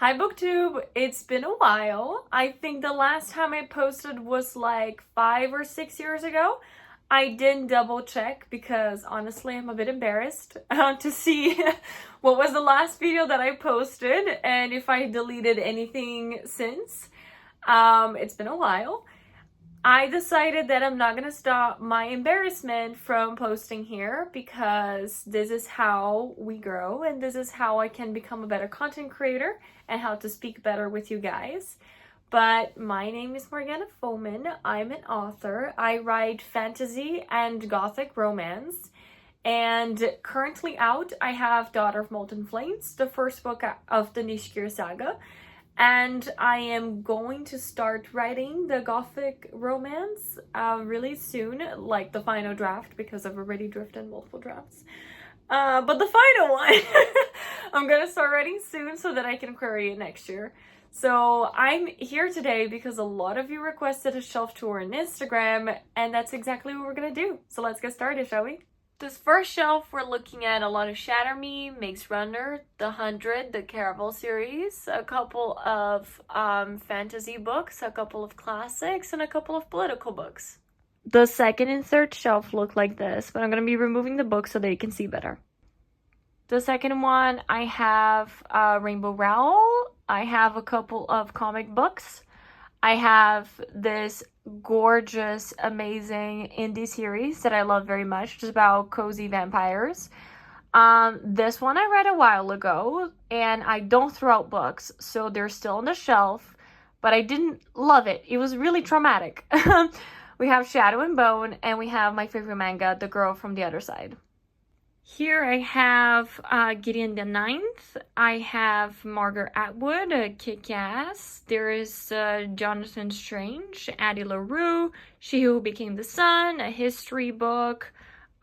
Hi BookTube! It's been a while. I think the last time I posted was like 5 or 6 years ago. I didn't double check because honestly I'm a bit embarrassed to see what was the last video that I posted and if I deleted anything since. It's been a while. I decided that I'm not gonna stop my embarrassment from posting here because this is how we grow and this is how I can become a better content creator and how to speak better with you guys. But my name is Morgana Foman. I'm an author. I write fantasy and gothic romance. And currently out, I have Daughter of Molten Flames, the first book of the Nishkir saga. And I am going to start writing the gothic romance really soon, like the final draft, because I've already drafted multiple drafts. But the final one, I'm gonna start writing soon so that I can query it next year. So I'm here today because a lot of you requested a shelf tour on Instagram, and that's exactly what we're gonna do. So let's get started, shall we? This first shelf, we're looking at a lot of Shatter Me, Maze Runner, The 100, the Caravel series, a couple of fantasy books, a couple of classics, and a couple of political books. The second and third shelf look like this, but I'm going to be removing the books so that you can see better. The second one, I have Rainbow Rowell. I have a couple of comic books. I have this gorgeous, amazing indie series that I love very much. It's about cozy vampires. This one I read a while ago, and I don't throw out books, so they're still on the shelf, but I didn't love it. It was really traumatic. We have Shadow and Bone, and we have my favorite manga, The Girl from the Other Side. Here I have Gideon the Ninth. I have Margaret Atwood, Kick-Ass. There is Jonathan Strange, Addie LaRue, She Who Became the Sun, a history book,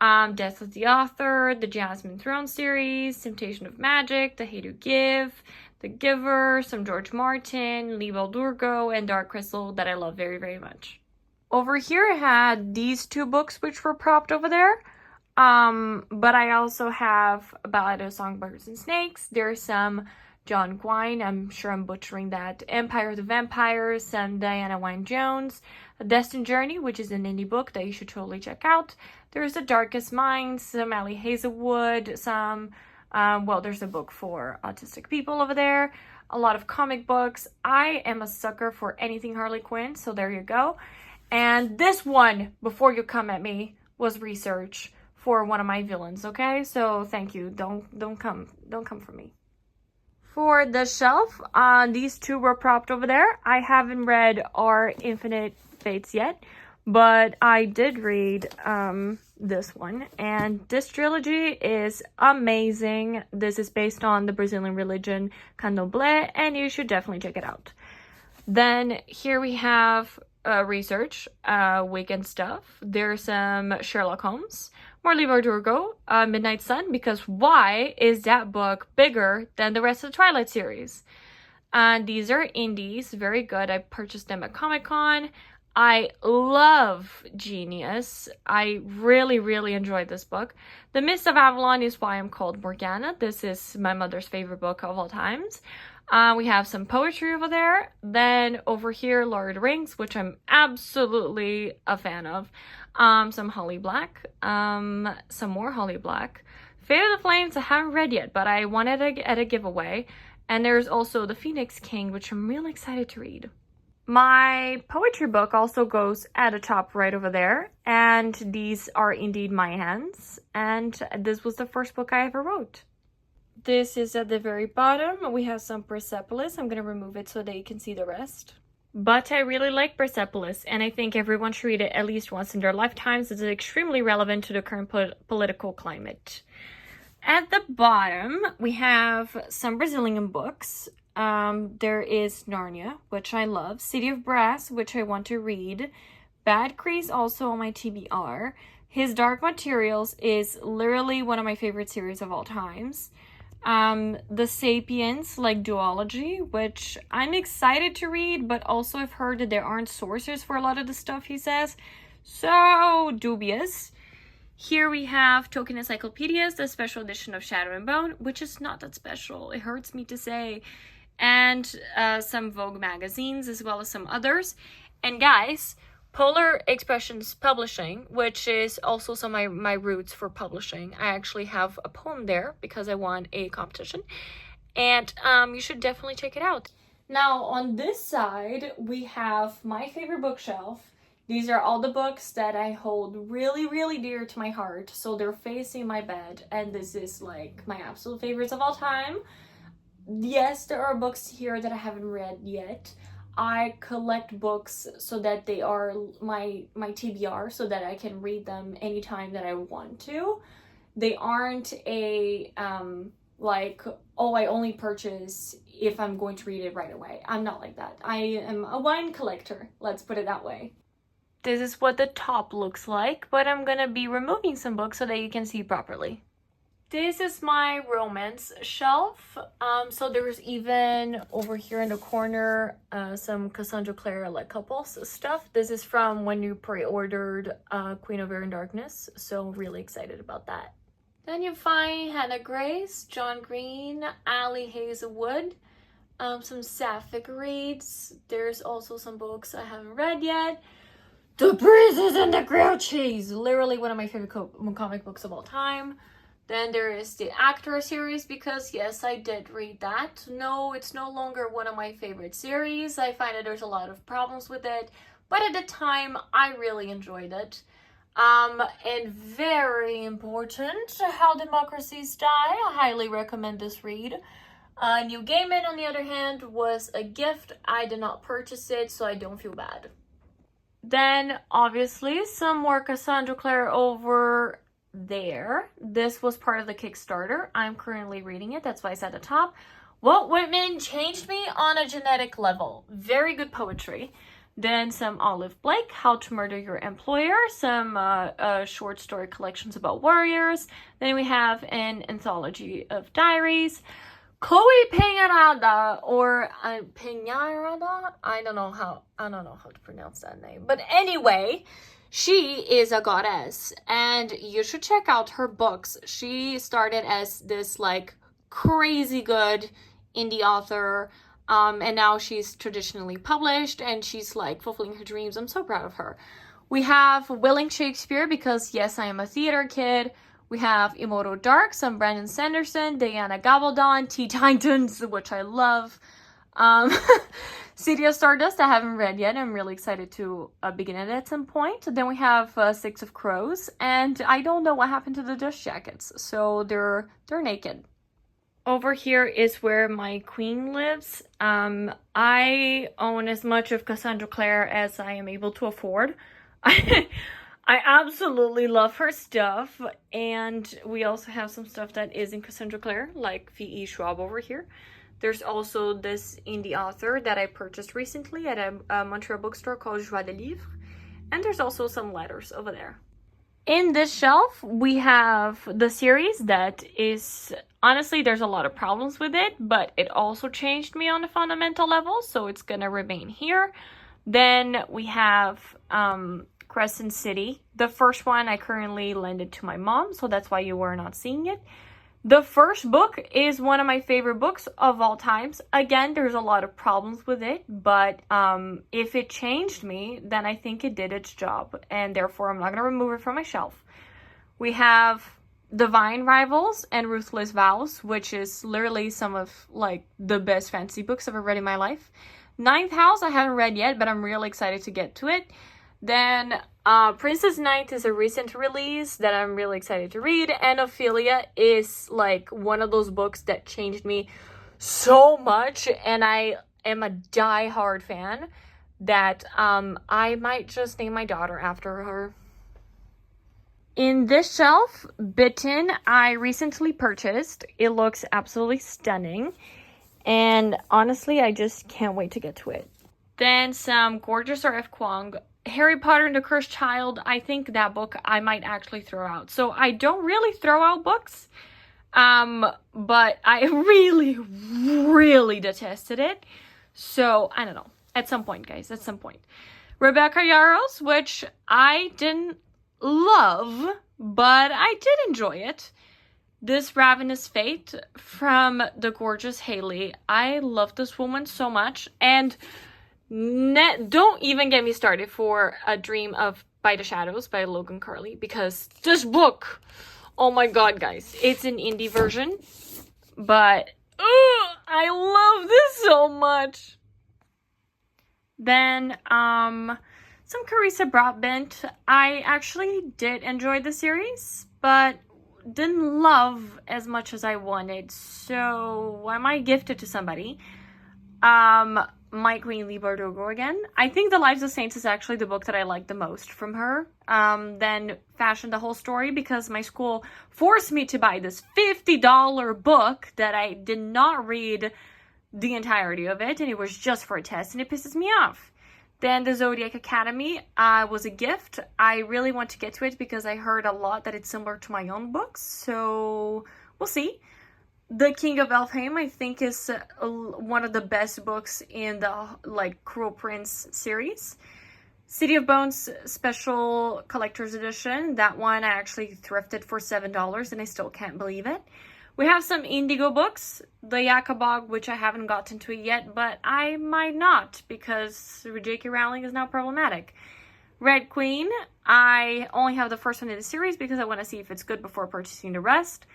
Death of the Author, the Jasmine Throne series, Temptation of Magic, The Hate You Give, The Giver, some George Martin, Lee Baldurgo, and Dark Crystal that I love very, very much. Over here I had these two books which were propped over there. But I also have Ballad of Songbirds and Snakes. There's some John Gwynne, I'm sure I'm butchering that, Empire of the Vampires, some Diana Wynne-Jones, A Destined Journey, which is an indie book that you should totally check out. There's The Darkest Minds, some Allie Hazelwood, some, there's a book for autistic people over there, a lot of comic books. I am a sucker for anything Harley Quinn, so there you go. And this one, before you come at me, was research for one of my villains, okay? So thank you. Don't come for me. For the shelf, these two were propped over there. I haven't read Our Infinite Fates yet, but I did read this one, and this trilogy is amazing. This is based on the Brazilian religion Candomblé, and you should definitely check it out. Then here we have research, weekend stuff. There's some Sherlock Holmes, more Lee Baldurgo, Midnight Sun, because why is that book bigger than the rest of the Twilight series? And these are indies, very good. I purchased them at Comic-Con. I love Genius. I really, really enjoyed this book. The Mist of Avalon is why I'm called Morgana. This is my mother's favorite book of all times. We have some poetry over there. Then over here, Lord of the Rings, which I'm absolutely a fan of. Some Holly Black. Some more Holly Black. Fate of the Flames I haven't read yet, but I wanted it at a giveaway. And there's also The Phoenix King, which I'm really excited to read. My poetry book also goes at the top right over there. And these are indeed my hands. And this was the first book I ever wrote. This is at the very bottom. We have some Persepolis. I'm going to remove it so that you can see the rest. But I really like Persepolis, and I think everyone should read it at least once in their lifetimes. It's extremely relevant to the current political climate. At the bottom, we have some Brazilian books. There is Narnia, which I love. City of Brass, which I want to read. Bad Crease, also on my TBR. His Dark Materials is literally one of my favorite series of all times. The Sapiens, like duology, which I'm excited to read, but also I've heard that there aren't sources for a lot of the stuff he says, so dubious. Here we have Tolkien Encyclopedias, the special edition of Shadow and Bone, which is not that special. It hurts me to say. and some Vogue magazines, as well as some others. And guys, Polar Expressions Publishing, which is also some of my roots for publishing. I actually have a poem there because I won a competition. And you should definitely check it out. Now, on this side, we have my favorite bookshelf. These are all the books that I hold really, really dear to my heart. So they're facing my bed, and this is like my absolute favorites of all time. Yes, there are books here that I haven't read yet. I collect books so that they are my TBR, so that I can read them anytime that I want to. They aren't a like, oh, I only purchase if I'm going to read it right away. I'm not like that. I am a wine collector, let's put it that way. This is what the top looks like, but I'm gonna be removing some books so that you can see properly. This is my romance shelf. So there's even over here in the corner some Cassandra Clare like couples stuff. This is from when you pre-ordered Queen of Air and Darkness, so really excited about that. Then you find Hannah Grace, John Green, Ali Hazelwood, some sapphic reads. There's also some books I haven't read yet. The Breezes and the Grouchies, literally one of my favorite comic books of all time. Then there is the Actor series, because yes, I did read that. No, it's no longer one of my favorite series. I find that there's a lot of problems with it, but at the time, I really enjoyed it. And very important, How Democracies Die. I highly recommend this read. New Gaiman, on the other hand, was a gift. I did not purchase it, so I don't feel bad. Then, obviously, some more Cassandra Clare over there. This was part of the Kickstarter. I'm currently reading it. That's why it's at the top. Walt Whitman changed me on a genetic level. Very good poetry. Then some Olive Blake, How to Murder Your Employer, some short story collections about warriors. Then we have an anthology of diaries. Chloe Peñaranda, or Peñaranda? I don't know how to pronounce that name. But anyway, she is a goddess, and you should check out her books. She started as this like crazy good indie author. And now she's traditionally published, and she's like fulfilling her dreams. I'm so proud of her. We have Willing Shakespeare, because yes, I am a theater kid. We have Immortal Dark, some Brandon Sanderson, Diana Gabaldon, Teen Titans, which I love. City of Stardust, I haven't read yet. I'm really excited to begin it at some point. Then we have Six of Crows, and I don't know what happened to the dust jackets, so they're naked. Over here is where my queen lives. I own as much of Cassandra Clare as I am able to afford. I absolutely love her stuff, and we also have some stuff that is in Cassandra Clare, like V.E. Schwab over here. There's also this indie author that I purchased recently at a Montreal bookstore called Joie de Livre, and there's also some letters over there. In this shelf, we have the series that is, honestly, there's a lot of problems with it, but it also changed me on a fundamental level, so it's gonna remain here. Then we have Crescent City. The first one I currently lended to my mom, so that's why you were not seeing it. The first book is one of my favorite books of all times. Again, there's a lot of problems with it, but if it changed me, then I think it did its job, and therefore I'm not going to remove it from my shelf. We have Divine Rivals and Ruthless Vows, which is literally some of like the best fantasy books I've ever read in my life. Ninth House I haven't read yet, but I'm really excited to get to it. Then Princess Knight is a recent release that I'm really excited to read, and Ophelia is like one of those books that changed me so much, and I am a die-hard fan that I might just name my daughter after her. In this shelf, Bitten, I recently purchased. It looks absolutely stunning, and honestly, I just can't wait to get to it. Then some gorgeous R.F. Kuang. Harry Potter and the Cursed Child, I think that book I might actually throw out. So I don't really throw out books, but I really, really detested it. So, I don't know. At some point, guys, at some point. Rebecca Yarros, which I didn't love, but I did enjoy it. This Ravenous Fate from the gorgeous Haley. I love this woman so much. And don't even get me started for A Dream of By the Shadows by Logan Carley, because this book, oh my god, guys, it's an indie version, but I love this so much. Then some Carissa Broadbent. I actually did enjoy the series, but didn't love as much as I wanted, so I might gift it to somebody. My Queen Lee Bardugo again. I think The Lives of Saints is actually the book that I like the most from her. Then Fashion the Whole Story, because my school forced me to buy this $50 book that I did not read the entirety of it, and it was just for a test, and it pisses me off. Then The Zodiac Academy was a gift. I really want to get to it because I heard a lot that it's similar to my own books, so we'll see. The King of Elfheim, I think, is one of the best books in the Cruel Prince series. City of Bones Special Collector's Edition. That one I actually thrifted for $7 and I still can't believe it. We have some Indigo books. The Yakabog, which I haven't gotten to yet, but I might not because J.K. Rowling is now problematic. Red Queen. I only have the first one in the series because I want to see if it's good before purchasing the rest.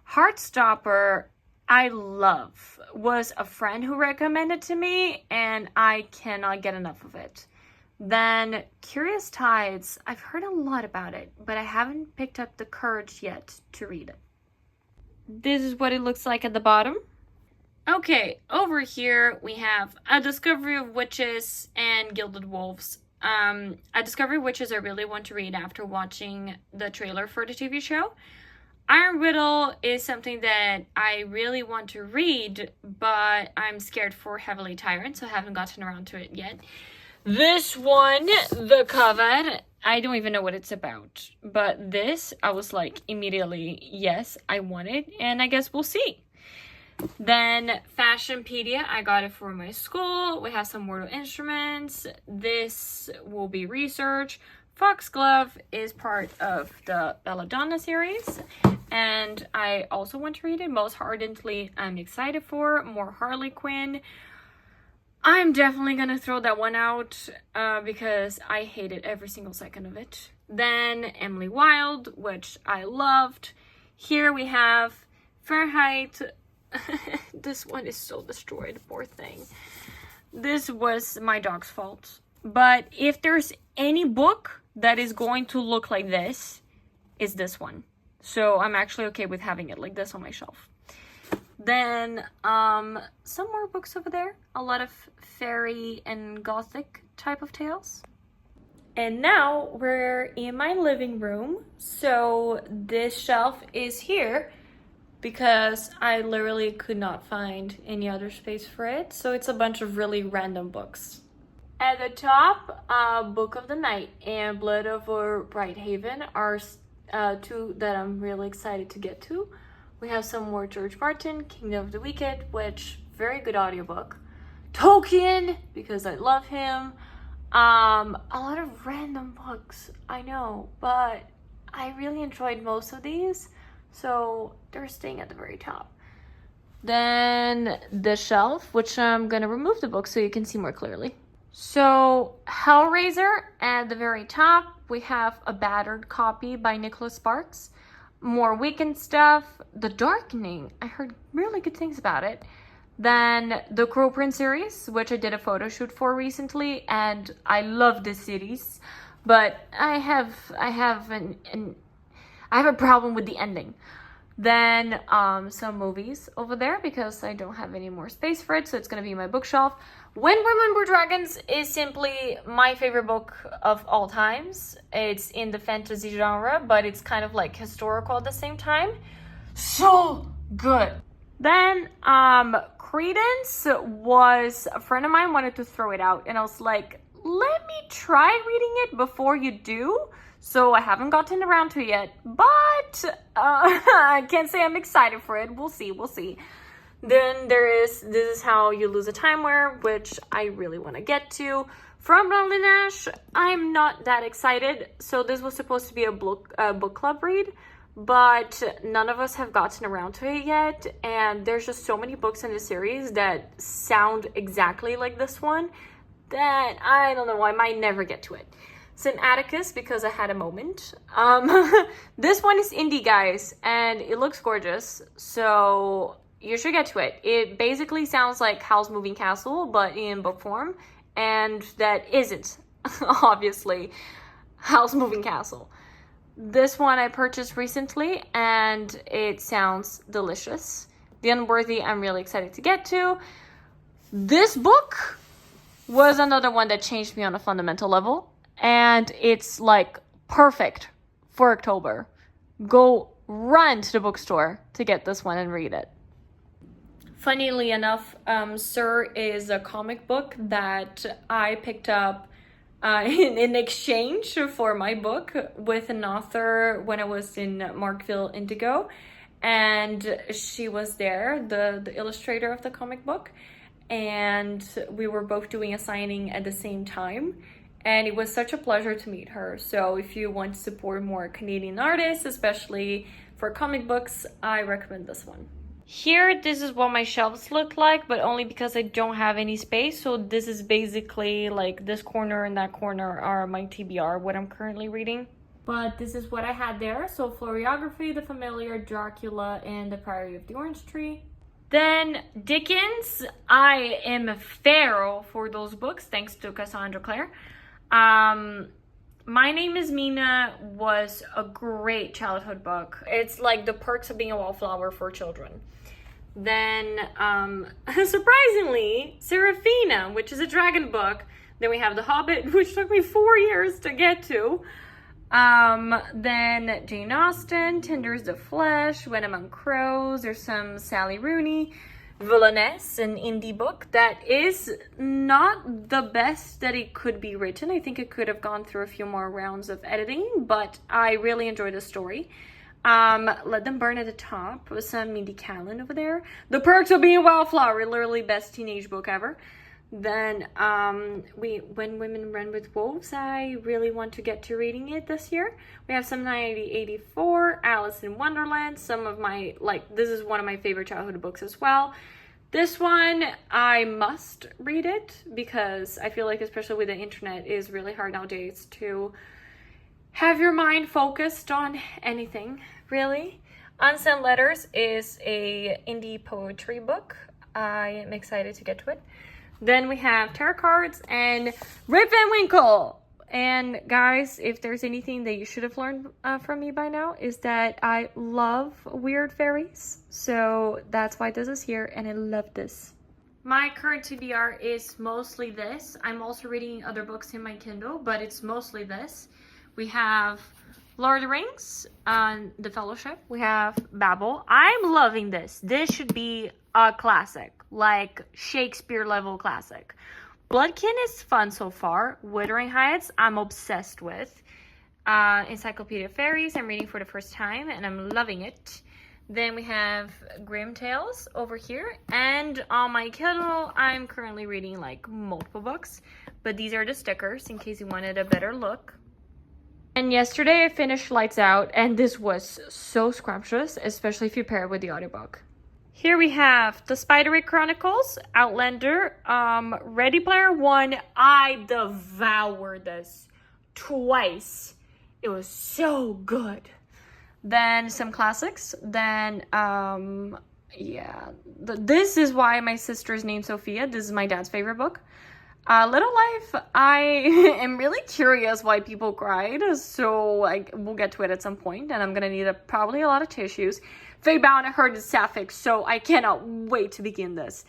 Heartstopper, I love. Was a friend who recommended to me, and I cannot get enough of it. Then Curious Tides, I've heard a lot about it, but I haven't picked up the courage yet to read it. This is what it looks like at the bottom. Okay, over here we have A Discovery of Witches and Gilded Wolves. A Discovery of Witches I really want to read after watching the trailer for the TV show. Iron Riddle is something that I really want to read, but I'm scared for Heavily Tyrant, so I haven't gotten around to it yet. This one, The Coven, I don't even know what it's about, but this, I was like, immediately, yes, I want it, and I guess we'll see. Then Fashionpedia, I got it for my school. We have some Mortal Instruments. This will be research. Foxglove is part of the Belladonna series, and I also want to read it. Most ardently, I'm excited for more Harley Quinn. I'm definitely gonna throw that one out because I hated every single second of it. Then Emily Wilde, which I loved. Here we have Fahrenheit. This one is so destroyed, poor thing. This was my dog's fault. But if there's any book that is going to look like this, it's this one. So I'm actually okay with having it like this on my shelf. Then some more books over there. A lot of fairy and gothic type of tales. And now we're in my living room. So this shelf is here because I literally could not find any other space for it. So it's a bunch of really random books. At the top, Book of the Night and Blood over Brighthaven are two that I'm really excited to get to. We have some more George Martin, Kingdom of the Wicked, which, very good audiobook. Tolkien, because I love him. A lot of random books, I know, but I really enjoyed most of these, so they're staying at the very top. Then the shelf, which I'm gonna remove the book so you can see more clearly. So Hellraiser, at the very top, we have a battered copy by Nicholas Sparks. More Wiccan stuff. The Darkening, I heard really good things about it. Then the Cruel Prince series, which I did a photo shoot for recently, and I love this series, but I have a problem with the ending. Then some movies over there because I don't have any more space for it, so it's gonna be my bookshelf. When Women Were Dragons is simply my favorite book of all times. It's in the fantasy genre, but it's kind of like historical at the same time. So good. Then Credence was, a friend of mine wanted to throw it out, and I was like, let me try reading it before you do. So I haven't gotten around to it yet, but I can't say I'm excited for it. We'll see. Then this is How You Lose a Time Wear, which I really want to get to. From Lonely Nash, I'm not that excited. So this was supposed to be a book club read, but none of us have gotten around to it yet. And there's just so many books in the series that sound exactly like this one that I don't know, I might never get to it. St. Atticus, because I had a moment. This one is indie, guys, and it looks gorgeous, so you should get to it. It basically sounds like Howl's Moving Castle, but in book form, and that isn't, obviously, Howl's Moving Castle. This one I purchased recently, and it sounds delicious. The Unworthy, I'm really excited to get to. This book was another one that changed me on a fundamental level, and it's like perfect for October. Go run to the bookstore to get this one and read it. Funnily enough, Sir is a comic book that I picked up in exchange for my book with an author when I was in Markville Indigo, and she was there, the illustrator of the comic book, and we were both doing a signing at the same time, and it was such a pleasure to meet her. So if you want to support more Canadian artists, especially for comic books, I recommend this one. Here, this is what my shelves look like, but only because I don't have any space. So this is basically like this corner and that corner are my TBR, what I'm currently reading. But this is what I had there. So Floriography, The Familiar, Dracula, and The Priory of the Orange Tree. Then Dickens, I am feral for those books, thanks to Cassandra Clare. My Name is Mina was a great childhood book. It's like The Perks of Being a Wallflower for children. Then, surprisingly, Serafina, which is a dragon book. Then we have The Hobbit, which took me 4 years to get to. Then Jane Austen, Tenders the Flesh, When Among Crows. There's some Sally Rooney. Villainess, an indie book that is not the best that it could be written. I think it could have gone through a few more rounds of editing, but I really enjoyed the story. Let Them Burn at the Top with some Mindy Kaling over there. The Perks of Being a Wildflower, literally best teenage book ever. Then When Women Run with Wolves, I really want to get to reading it this year. We have some 1984, Alice in Wonderland, some of my, this is one of my favorite childhood books as well. This one, I must read it because I feel like, especially with the internet, it is really hard nowadays to have your mind focused on anything, really. Unsent Letters is a indie poetry book. I am excited to get to it. Then we have tarot cards and Rip Van Winkle. And guys, if there's anything that you should have learned from me by now, is that I love weird fairies. So that's why this is here, and I love this. My current TBR is mostly this. I'm also reading other books in my Kindle, but it's mostly this. We have Lord of the Rings, The Fellowship. We have Babel. I'm loving this. This should be a classic, like Shakespeare level classic. Bloodkin is fun so far. Wuthering Heights, I'm obsessed with. Encyclopedia of Fairies, I'm reading for the first time and I'm loving it. Then we have Grim Tales over here. And on my Kindle, I'm currently reading like multiple books. But these are the stickers in case you wanted a better look. And yesterday I finished Lights Out, and this was so scrumptious, especially if you pair it with the audiobook. Here we have The Spiderwick Chronicles, Outlander, Ready Player One. I devoured this twice. It was so good. Then some classics. Then, this is why my sister's named Sophia. This is my dad's favorite book. Little Life, I am really curious why people cried, so we'll get to it at some point, and I'm gonna need probably a lot of tissues. Fate-bound, I heard it's sapphic, so I cannot wait to begin this.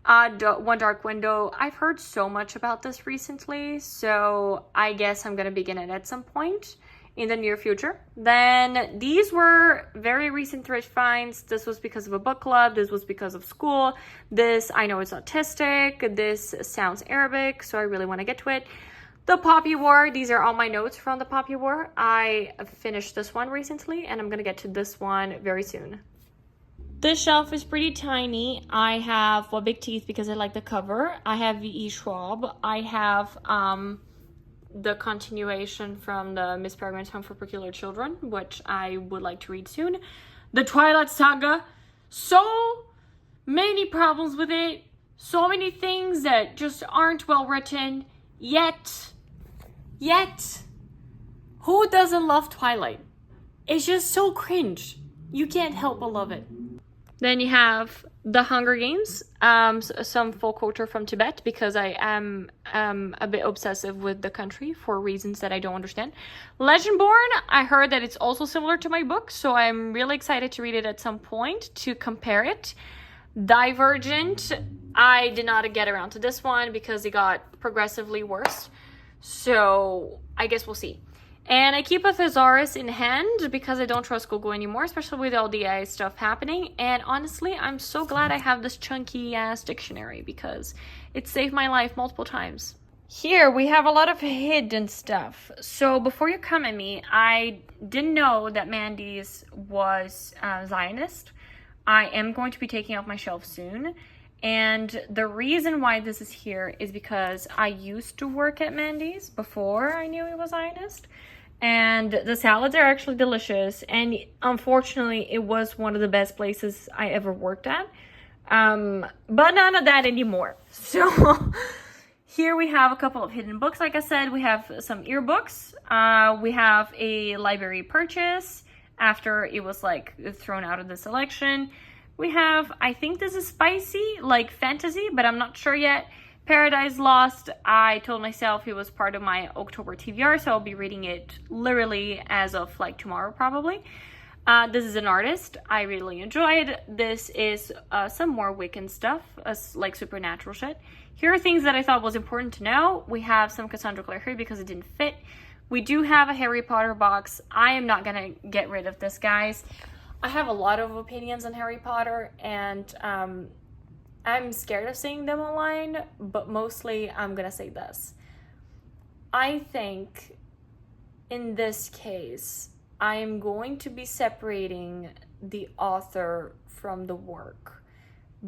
One Dark Window, I've heard so much about this recently, so I guess I'm gonna begin it at some point in the near future. Then these were very recent thrift finds. This was because of a book club. This was because of school. This, I know it's autistic. This sounds Arabic, so I really want to get to it. The Poppy War. These are all my notes from the Poppy War. I finished this one recently, and I'm going to get to this one very soon. This shelf is pretty tiny. I have What Big Teeth because I like the cover. I have V.E. Schwab. I have the continuation from the Miss Peregrine's Home for Peculiar Children, which I would like to read soon. The Twilight Saga, so many problems with it, so many things that just aren't well written, yet, who doesn't love Twilight? It's just so cringe. You can't help but love it. Then you have The Hunger Games, some folk culture from Tibet, because I am a bit obsessive with the country for reasons that I don't understand. Legendborn, I heard that it's also similar to my book, so I'm really excited to read it at some point to compare it. Divergent, I did not get around to this one because it got progressively worse, so I guess we'll see. And I keep a thesaurus in hand because I don't trust Google anymore, especially with all the AI stuff happening. And honestly, I'm so glad I have this chunky ass dictionary because it saved my life multiple times. Here we have a lot of hidden stuff. So before you come at me, I didn't know that Mandy's was Zionist. I am going to be taking off my shelf soon. And the reason why this is here is because I used to work at Mandy's before I knew it was Zionist. And the salads are actually delicious. And unfortunately, it was one of the best places I ever worked at. But none of that anymore. So here we have a couple of hidden books. Like I said, we have some earbooks. We have a library purchase after it was like thrown out of the selection. We have, I think this is spicy, like fantasy, but I'm not sure yet. Paradise Lost, I told myself it was part of my October TBR, so I'll be reading it literally as of like tomorrow probably. This is an artist I really enjoyed. This is some more Wiccan stuff, like supernatural shit. Here are things that I thought was important to know. We have some Cassandra Clare here because it didn't fit. We do have a Harry Potter box. I am not gonna get rid of this, guys. I have a lot of opinions on Harry Potter, and I'm scared of saying them online, but mostly I'm gonna say this. I think in this case, I am going to be separating the author from the work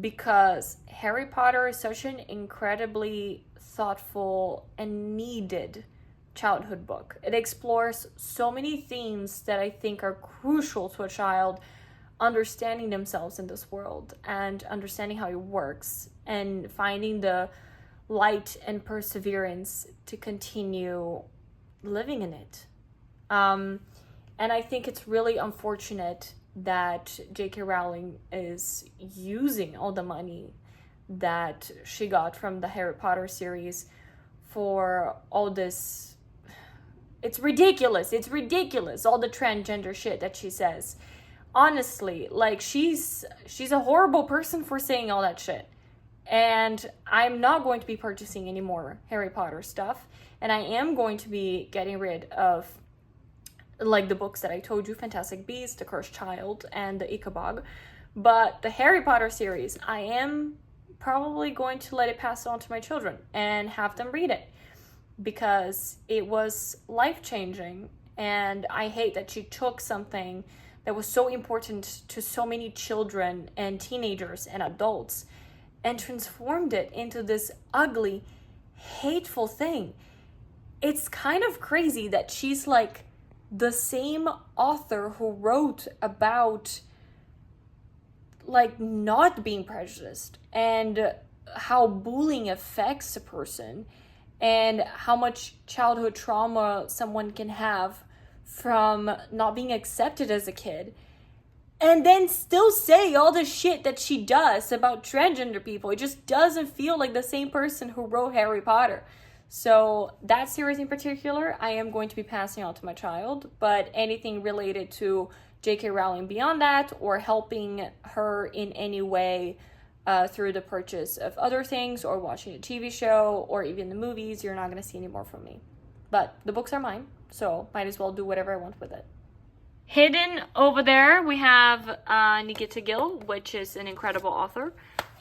because Harry Potter is such an incredibly thoughtful and needed childhood book. It explores so many themes that I think are crucial to a child understanding themselves in this world and understanding how it works and finding the light and perseverance to continue living in it. And I think it's really unfortunate that J.K. Rowling is using all the money that she got from the Harry Potter series for all this. It's ridiculous. It's ridiculous. All the transgender shit that she says. Honestly, like she's a horrible person for saying all that shit. And I'm not going to be purchasing any more Harry Potter stuff. And I am going to be getting rid of like the books that I told you, Fantastic Beasts, The Cursed Child, and the Ichabod. But the Harry Potter series, I am probably going to let it pass on to my children and have them read it because it was life-changing. And I hate that she took something that was so important to so many children and teenagers and adults and transformed it into this ugly, hateful thing. It's kind of crazy that she's like the same author who wrote about like not being prejudiced and how bullying affects a person and how much childhood trauma someone can have from not being accepted as a kid, and then still say all the shit that she does about transgender people. It just doesn't feel like the same person who wrote Harry Potter. So that series in particular, I am going to be passing on to my child, but anything related to J.K. Rowling beyond that or helping her in any way through the purchase of other things or watching a TV show or even the movies, you're not going to see any more from me. But the books are mine, so might as well do whatever I want with it. Hidden over there, we have Nikita Gill, which is an incredible author.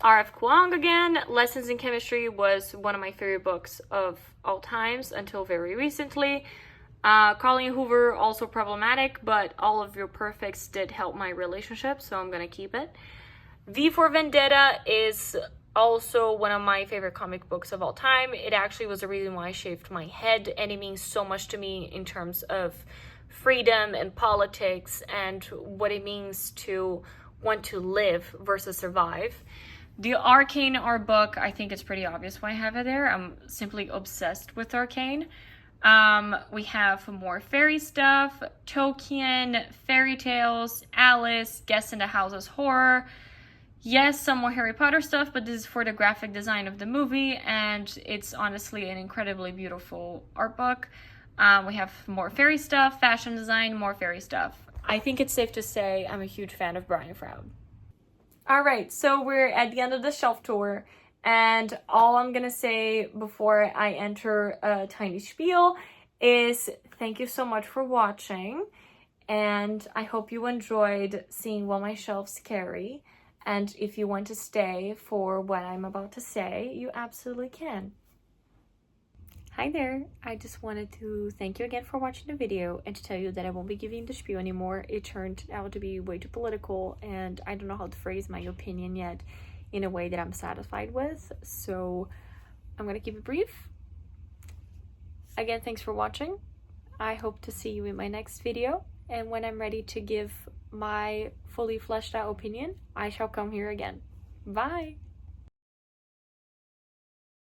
R.F. Kuang again. Lessons in Chemistry was one of my favorite books of all times until very recently. Colleen Hoover, also problematic, but all of your perfects did help my relationship, so I'm gonna keep it. V for Vendetta is Also one of my favorite comic books of all time. It actually was the reason why I shaved my head, and it means so much to me in terms of freedom and politics and what it means to want to live versus survive. The Arcane art book, I think it's pretty obvious why I have it there. I'm simply obsessed with Arcane. We have more fairy stuff, Tolkien, fairy tales, Alice, Guest in the House's horror. Yes, some more Harry Potter stuff, but this is for the graphic design of the movie, and it's honestly an incredibly beautiful art book. We have more fairy stuff, fashion design, more fairy stuff. I think it's safe to say I'm a huge fan of Brian Froud. Alright, so we're at the end of the shelf tour, and all I'm gonna say before I enter a tiny spiel is thank you so much for watching, and I hope you enjoyed seeing what my shelves carry. And if you want to stay for what I'm about to say, you absolutely can. Hi there, I just wanted to thank you again for watching the video and to tell you that I won't be giving the spiel anymore. It turned out to be way too political, and I don't know how to phrase my opinion yet in a way that I'm satisfied with, so I'm gonna keep it brief. Again, thanks for watching. I hope to see you in my next video, and when I'm ready to give my fully fleshed out opinion, I shall come here again. Bye!